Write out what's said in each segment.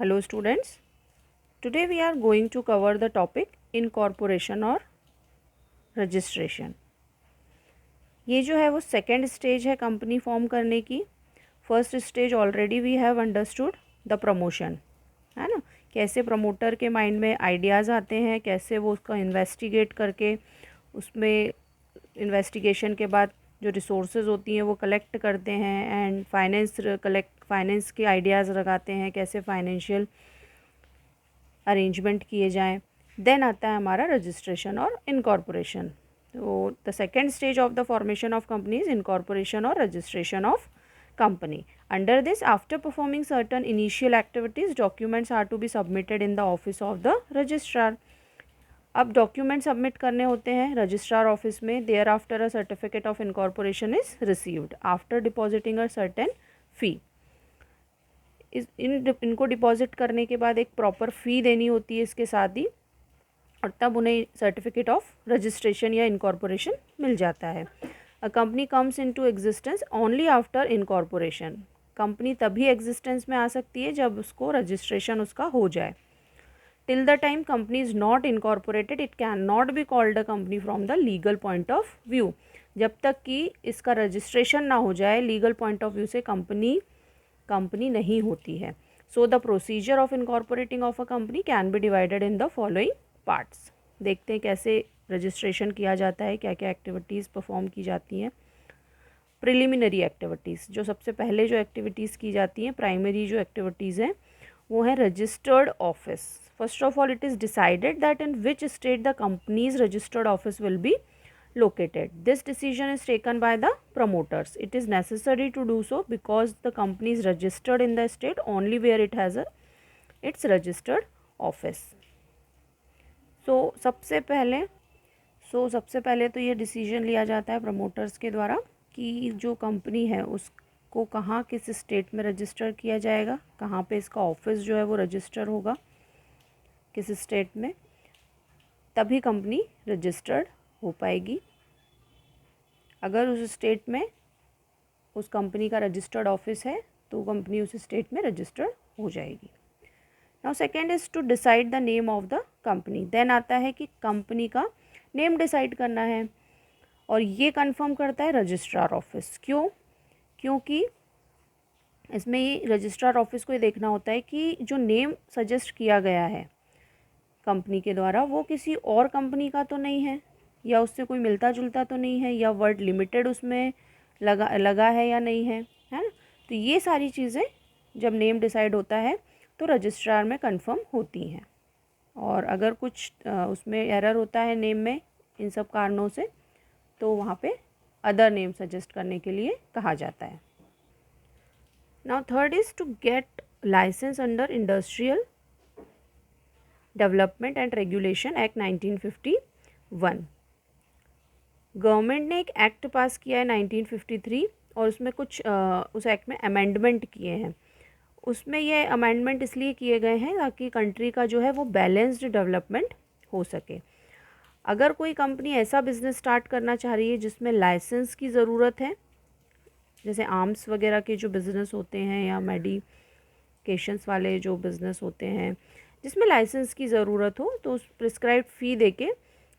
Hello students, today we are going to cover the topic incorporation और registration। ये जो है वो सेकेंड स्टेज है कंपनी फॉर्म करने की। First stage already we have understood the promotion, है ना। कैसे प्रमोटर के माइंड में आइडियाज़ आते हैं, कैसे वो उसका इन्वेस्टिगेट करके उसमें इन्वेस्टिगेशन के बाद जो रिसोर्सेज होती हैं वो कलेक्ट करते हैं एंड फाइनेंस के आइडियाज़ लगाते हैं, कैसे फाइनेंशियल अरेंजमेंट किए जाएं। देन आता है हमारा रजिस्ट्रेशन और इनकॉर्पोरेशन। तो the second stage of the formation of company is incorporation और registration of company. Under this, after performing certain initial activities, documents are to be submitted in the office of the registrar. अब document submit करने होते हैं registrar office में। Thereafter a certificate of incorporation is received after depositing a certain fee. इनको deposit करने के बाद एक प्रॉपर फ़ी देनी होती है इसके साथ ही, और तब उन्हें सर्टिफिकेट ऑफ रजिस्ट्रेशन या इनकॉर्पोरेशन मिल जाता है। A company comes into existence only after incorporation. Company तभी एग्जिस्टेंस में आ सकती है जब उसको रजिस्ट्रेशन उसका हो जाए। Till the time company is not incorporated it can not be called a company from the legal point of view. जब तक कि इसका रजिस्ट्रेशन ना हो जाए लीगल पॉइंट ऑफ व्यू से कंपनी नहीं होती है। So the procedure of incorporating of a company can be divided in the following parts. देखते हैं कैसे रजिस्ट्रेशन किया जाता है, क्या क्या एक्टिविटीज़ परफॉर्म की जाती हैं। प्रिलिमिनरी एक्टिविटीज़, जो सबसे पहले जो एक्टिविटीज़ की जाती हैं, प्राइमरी जो एक्टिविटीज़ हैं वो है registered office. First of all it is decided that in which state the company's registered office will be located. This decision is taken by the promoters. It is necessary to do so because the company is registered in the state only where it has its registered office. सबसे पहले तो ये decision लिया जाता है promoters के द्वारा कि जो कंपनी है उसको कहाँ किस स्टेट में रजिस्टर किया जाएगा, कहाँ पे इसका ऑफिस जो है वो रजिस्टर होगा, किस स्टेट में, तभी कंपनी रजिस्टर्ड हो पाएगी। अगर उस स्टेट में उस कंपनी का रजिस्टर्ड ऑफिस है तो कंपनी उस स्टेट में रजिस्टर्ड हो जाएगी। Now second is to decide the name of the company. Then आता है कि कंपनी का नेम डिसाइड करना है, और ये कंफर्म करता है रजिस्ट्रार ऑफिस। क्योंकि इसमें ये रजिस्ट्रार ऑफिस को ये देखना होता है कि जो नेम सजेस्ट किया गया है कंपनी के द्वारा वो किसी और कंपनी का तो नहीं है, या उससे कोई मिलता जुलता तो नहीं है, या वर्ड लिमिटेड उसमें लगा है या नहीं है ना। तो ये सारी चीज़ें जब नेम डिसाइड होता है तो रजिस्ट्रार में कंफर्म होती हैं, और अगर कुछ उसमें एरर होता है नेम में इन सब कारणों से तो वहाँ पे अदर नेम सजेस्ट करने के लिए कहा जाता है। Now third is to get license under industrial development and regulation act 1951। Government ने एक एक्ट पास किया है 1953, और उसमें कुछ उस एक्ट में अमेंडमेंट किए हैं। उसमें ये अमेंडमेंट इसलिए किए गए हैं ताकि कंट्री का जो है वो बैलेंस्ड डेवलपमेंट हो सके। अगर कोई कंपनी ऐसा बिज़नेस स्टार्ट करना चाह रही है जिसमें लाइसेंस की ज़रूरत है, जैसे आर्म्स वगैरह के जो बिज़नेस होते हैं या मेडिकेशंस वाले जो बिज़नेस होते हैं जिसमें लाइसेंस की ज़रूरत हो, तो उस प्रिस्क्राइब्ड फ़ी देके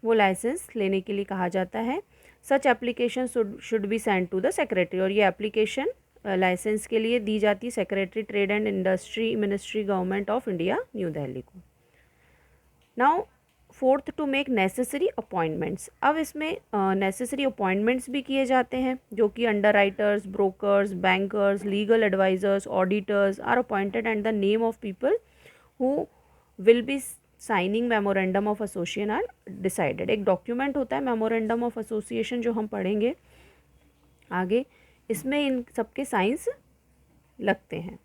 वो लाइसेंस लेने के लिए कहा जाता है। Such application should be send to the secretary, और ये एप्लीकेशन लाइसेंस के लिए दी जाती है secretary trade and industry ministry government of India New Delhi को। Now fourth, to make necessary appointments. अब इसमें नेसेसरी अपॉइंटमेंट्स भी किए जाते हैं जो कि underwriters, brokers, bankers, legal advisers, auditors are appointed and the name of people who will be signing memorandum of association are decided. एक document होता है मेमोरेंडम ऑफ एसोसिएशन जो हम पढ़ेंगे आगे, इसमें इन सबके साइंस लगते हैं।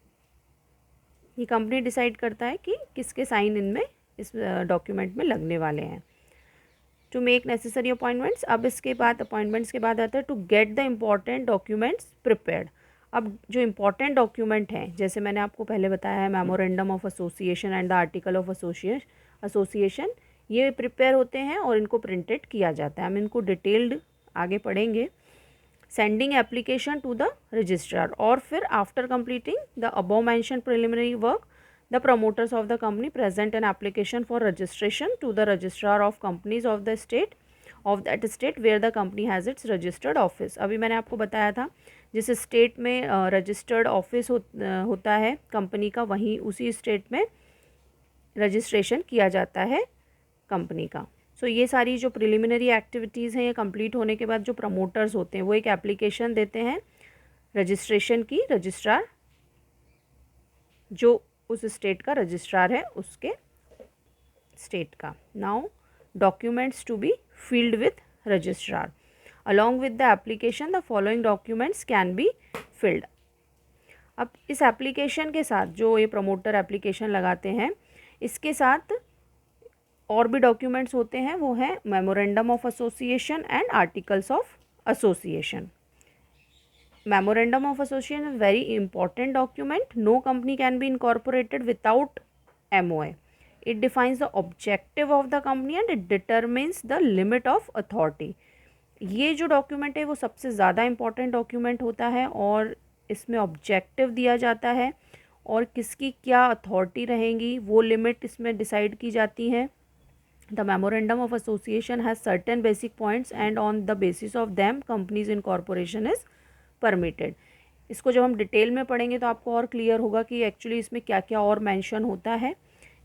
ये कंपनी डिसाइड करता है कि किसके साइन इनमें इस डॉक्यूमेंट में लगने वाले हैं। टू मेक नेसेसरी अपॉइंटमेंट्स, अब इसके बाद अपॉइंटमेंट्स के बाद आता है to get the important documents prepared. अब जो इम्पॉर्टेंट डॉक्यूमेंट हैं, जैसे मैंने आपको पहले बताया है memorandum of association and the article of association, ये प्रिपेयर होते हैं और इनको प्रिंटेड किया जाता है। हम इनको डिटेल्ड आगे पढ़ेंगे। Sending application to the registrar, और फिर after completing the above mention preliminary work The promoters of the company present an application for registration to the registrar of companies of the state of that state where the company has its registered office. अभी मैंने आपको बताया था जिस state में registered office होता है company का, वहीं उसी स्टेट में रजिस्ट्रेशन किया जाता है कंपनी का. सो ये सारी जो प्रिलिमिनरी एक्टिविटीज़ हैं ये कंप्लीट होने के बाद जो प्रमोटर्स होते हैं वो एक एप्लीकेशन देते हैं रजिस्ट्रेशन की, रजिस्ट्रार जो उस स्टेट का रजिस्ट्रार है उसके स्टेट का. Now documents to be filed with registrar. Along with the application the following documents can be filed. अब इस एप्लीकेशन के साथ जो ये प्रमोटर एप्लीकेशन लगाते हैं इसके साथ और भी डॉक्यूमेंट्स होते हैं, वो हैं memorandum of association and articles of association. Memorandum of Association is a very important document. No company can be incorporated without MOA. It defines the objective of the company and it determines the limit of authority. ये जो document है वो सबसे ज़्यादा important document होता है और इसमें ऑब्जेक्टिव दिया जाता है और किसकी क्या अथॉरिटी रहेंगी वो लिमिट इसमें डिसाइड की जाती है. The memorandum of association has certain basic points and on the basis of them companies incorporation is permitted. इसको जब हम डिटेल में पढ़ेंगे तो आपको और क्लियर होगा कि एक्चुअली इसमें क्या क्या और मेंशन होता है.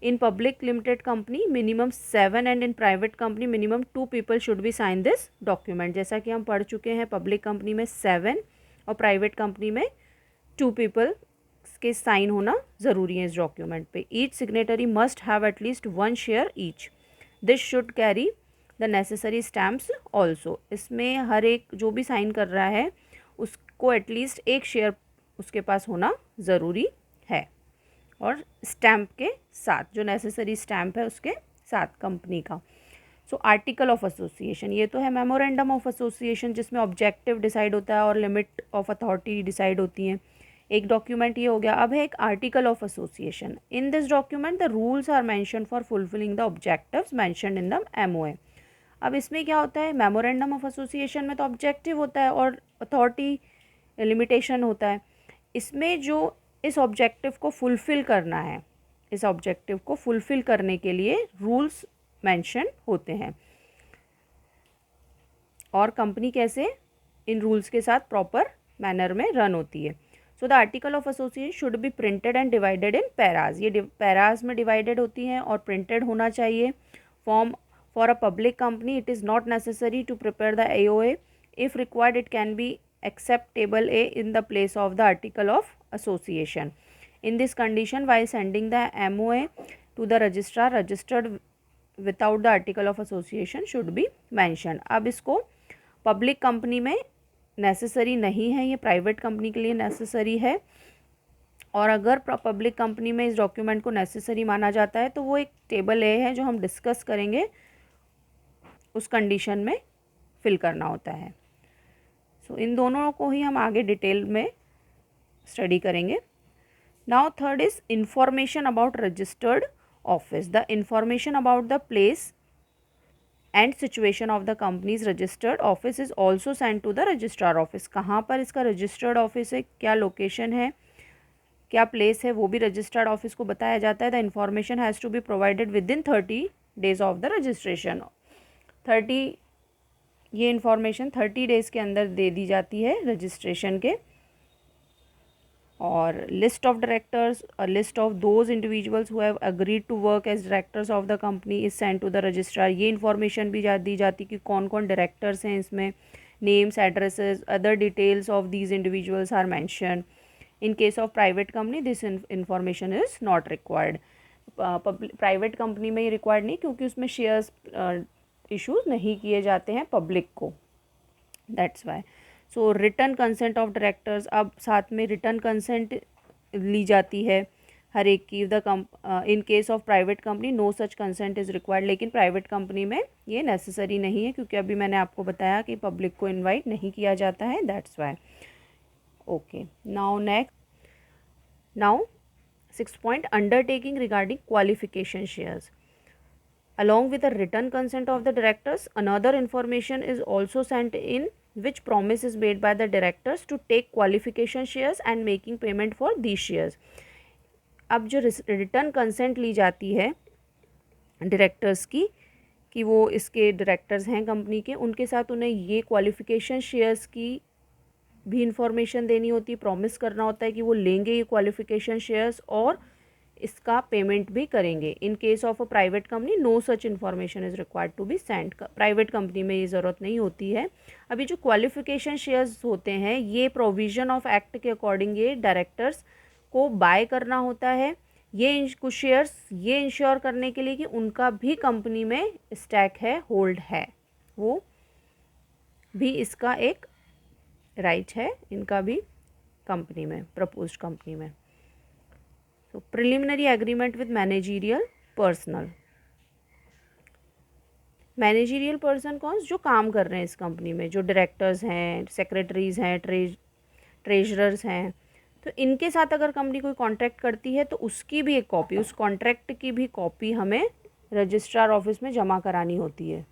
In public limited company minimum 7 and in private company minimum 2 people should be sign this document. जैसा कि हम पढ़ चुके हैं पब्लिक कंपनी में 7 और प्राइवेट कंपनी में 2 पीपल के साइन होना ज़रूरी है इस डॉक्यूमेंट पे. Each signatory must have at least 1 share each. This should carry the necessary stamps also. इसमें हर एक जो भी साइन कर रहा है उसको एटलीस्ट 1 शेयर उसके पास होना ज़रूरी है और स्टैम्प के साथ, जो नेसेसरी स्टैम्प है उसके साथ कंपनी का. सो आर्टिकल ऑफ एसोसिएशन, ये तो है मेमोरेंडम ऑफ एसोसिएशन जिसमें ऑब्जेक्टिव डिसाइड होता है और लिमिट ऑफ अथॉरिटी डिसाइड होती हैं. एक डॉक्यूमेंट ये हो गया. अब है एक article of association. In this document the rules are mention for fulfilling the objectives mentioned in the MOA. अब इसमें क्या होता है, मेमोरेंडम ऑफ एसोसिएशन में तो ऑब्जेक्टिव होता है और अथॉरिटी लिमिटेशन होता है. इसमें जो इस ऑब्जेक्टिव को फुलफ़िल करना है, इस ऑब्जेक्टिव को फुलफ़िल करने के लिए रूल्स मेंशन होते हैं और कंपनी कैसे इन रूल्स के साथ प्रॉपर मैनर में रन होती है. So the article of association should be printed and divided in paras. ये पैराज में डिवाइडेड होती हैं और प्रिंटेड होना चाहिए. Form for a public company it is not necessary to prepare the AOA. If required it can be except table A in the place of the article of association. In this condition, while sending the MOA to the registrar, registered without the article of association should be mentioned. अब इसको public company में necessary नहीं है, ये private company के लिए necessary है. और अगर पब्लिक कंपनी में इस डॉक्यूमेंट को नेसेसरी माना जाता है तो वो एक टेबल ए है जो हम डिस्कस करेंगे, उस कंडीशन में फिल करना होता है. सो इन दोनों को ही हम आगे डिटेल में स्टडी करेंगे. Now third is information about registered office. The information about the place and situation of the company's registered office is also send to the registrar office. कहाँ पर इसका रजिस्टर्ड ऑफिस है, क्या लोकेशन है, क्या place है, वो भी रजिस्टर्ड ऑफिस को बताया जाता है. The information has to be provided within 30 days of the registration. 30 ये इन्फॉर्मेशन 30 days के अंदर दे दी जाती है रजिस्ट्रेशन के. और list of directors, a list of those individuals who have agreed to work as directors of the company is send to the registrar. ये information भी दी जाती कि कौन कौन डायरेक्टर्स हैं इसमें. Names, addresses, other details of these individuals are mention. In case of private company this information is not required. Private company में ये रिक्वायर्ड नहीं क्योंकि उसमें शेयर्स इश्यूज नहीं किए जाते हैं पब्लिक को, that's why. So return consent of directors, अब साथ में रिटर्न कंसेंट ली जाती है हर एक की. In case of private company no such consent is required. लेकिन प्राइवेट कंपनी में ये नेसेसरी नहीं है क्योंकि अभी मैंने आपको बताया कि पब्लिक को इन्वाइट नहीं किया जाता है, that's why. Okay, now next, now 6th point, undertaking regarding qualification shares. Along with the written consent of the directors, another information is also sent in which promise is made by the directors to take qualification shares and making payment for these shares. अब जो return consent ली जाती है directors की, कि वो इसके directors हैं company के, उनके साथ उन्हें ये क्वालिफिकेशन शेयर्स की भी इंफॉर्मेशन देनी होती है, प्रॉमिस करना होता है कि वो लेंगे ये क्वालिफिकेशन शेयर्स और इसका पेमेंट भी करेंगे। In case of a private company no such information is required to be send. Private company में ये ज़रूरत नहीं होती है। अभी जो क्वालिफिकेशन शेयर्स होते हैं, ये प्रोविज़न ऑफ एक्ट के अकॉर्डिंग ये डायरेक्टर्स को बाय करना होता है। ये कुछ शेयर्स ये इंश्योर करने के लिए कि उनका भी कंपनी में स्टैक है, होल्ड है, वो भी इसका एक राइट है, इनका भी कंपनी में, प्रपोज्ड कंपनी में। So, preliminary agreement with managerial personnel। Managerial person कौन, जो काम कर रहे हैं इस कंपनी में, जो डायरेक्टर्स हैं, सेक्रेटरीज हैं, ट्रेजरर्स हैं, तो इनके साथ अगर कंपनी कोई कॉन्ट्रैक्ट करती है तो उसकी भी एक कॉपी, उस कॉन्ट्रैक्ट की भी कॉपी हमें रजिस्ट्रार ऑफिस में जमा करानी होती है।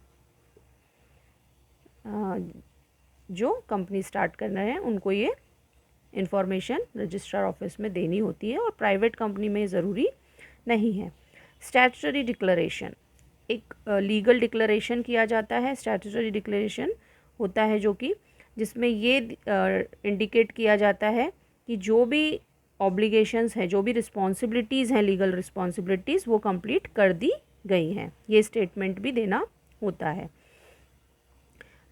जो कंपनी स्टार्ट कर रहे हैं उनको ये इंफॉर्मेशन रजिस्ट्रार ऑफिस में देनी होती है, और प्राइवेट कंपनी में ज़रूरी नहीं है। स्टैट्यूटरी डिक्लेरेशन, एक लीगल डिक्लेरेशन किया जाता है। स्टैट्यूटरी डिक्लेरेशन होता है जो कि जिसमें ये इंडिकेट किया जाता है कि जो भी ऑब्लिगेशंस हैं, जो भी रिस्पॉन्सिबिलिटीज़ हैं, लीगल रिस्पॉन्सिबिलिटीज़, वो कंप्लीट कर दी गई हैं। ये स्टेटमेंट भी देना होता है।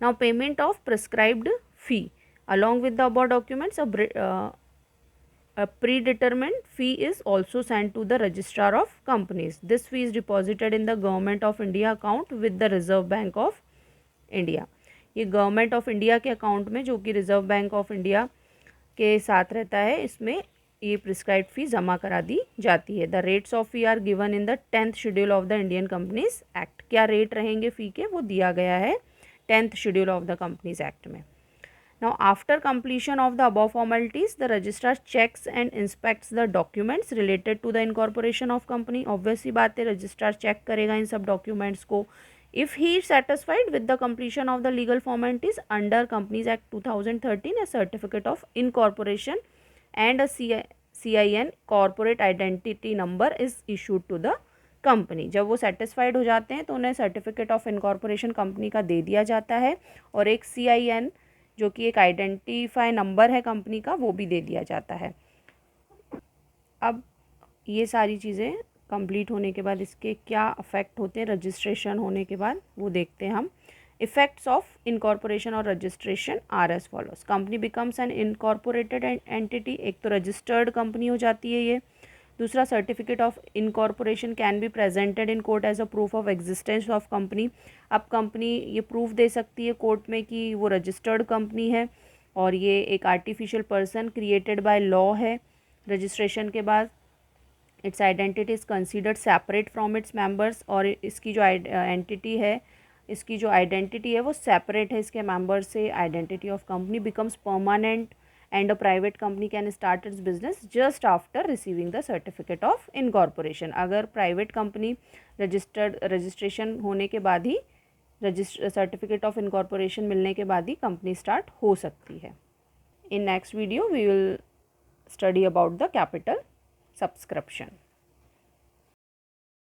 Now payment of prescribed fee along with the above documents, a predetermined fee is also sent to the registrar of companies. This fee is deposited in the Government of India account with the Reserve Bank of India। ये government of India के account में, जो कि reserve bank of India के साथ रहता है, इसमें ये प्रिस्क्राइब्ड फी जमा करा दी जाती है। The rates of fee are given in the 10th schedule of the Indian companies act. क्या रेट रहेंगे फ़ी के, वो दिया गया है 10th schedule of the companies act में। Now, after completion of the above formalities, the registrar checks and inspects the documents related to the incorporation of company। Obvious सी बात है, registrar check करेगा इन सब documents को। If he is satisfied with the completion of the legal formalities under Companies Act 2013, a certificate of incorporation and a CIN corporate identity number is issued to the company। जब वो satisfied हो जाते हैं तो उन्हें certificate of incorporation company का दे दिया जाता है, और एक CIN जो कि एक आइडेंटिफाई नंबर है कंपनी का, वो भी दे दिया जाता है। अब ये सारी चीज़ें कंप्लीट होने के बाद इसके क्या अफेक्ट होते हैं रजिस्ट्रेशन होने के बाद, वो देखते हैं हम। इफेक्ट्स ऑफ इनकॉर्पोरेशन और registration are as follows. Company becomes an incorporated entity, एक तो रजिस्टर्ड कंपनी हो जाती है ये। दूसरा, certificate of incorporation can be presented in court as a proof of existence of company. अब कंपनी ये प्रूफ दे सकती है कोर्ट में कि वो रजिस्टर्ड कंपनी है और ये एक artificial person created by law है। रजिस्ट्रेशन के बाद it's identity is considered separate from its members, और इसकी जो एंटिटी है, इसकी जो आइडेंटिटी है वो सेपरेट है इसके मेंबर्स से। Identity of company becomes permanent and a private company can start its business just after receiving the certificate of incorporation। अगर प्राइवेट कंपनी रजिस्ट्रेशन होने के बाद ही, सर्टिफिकेट ऑफ इनकॉर्पोरेशन मिलने के बाद ही कंपनी स्टार्ट हो सकती है। In next video we will study about the capital subscription.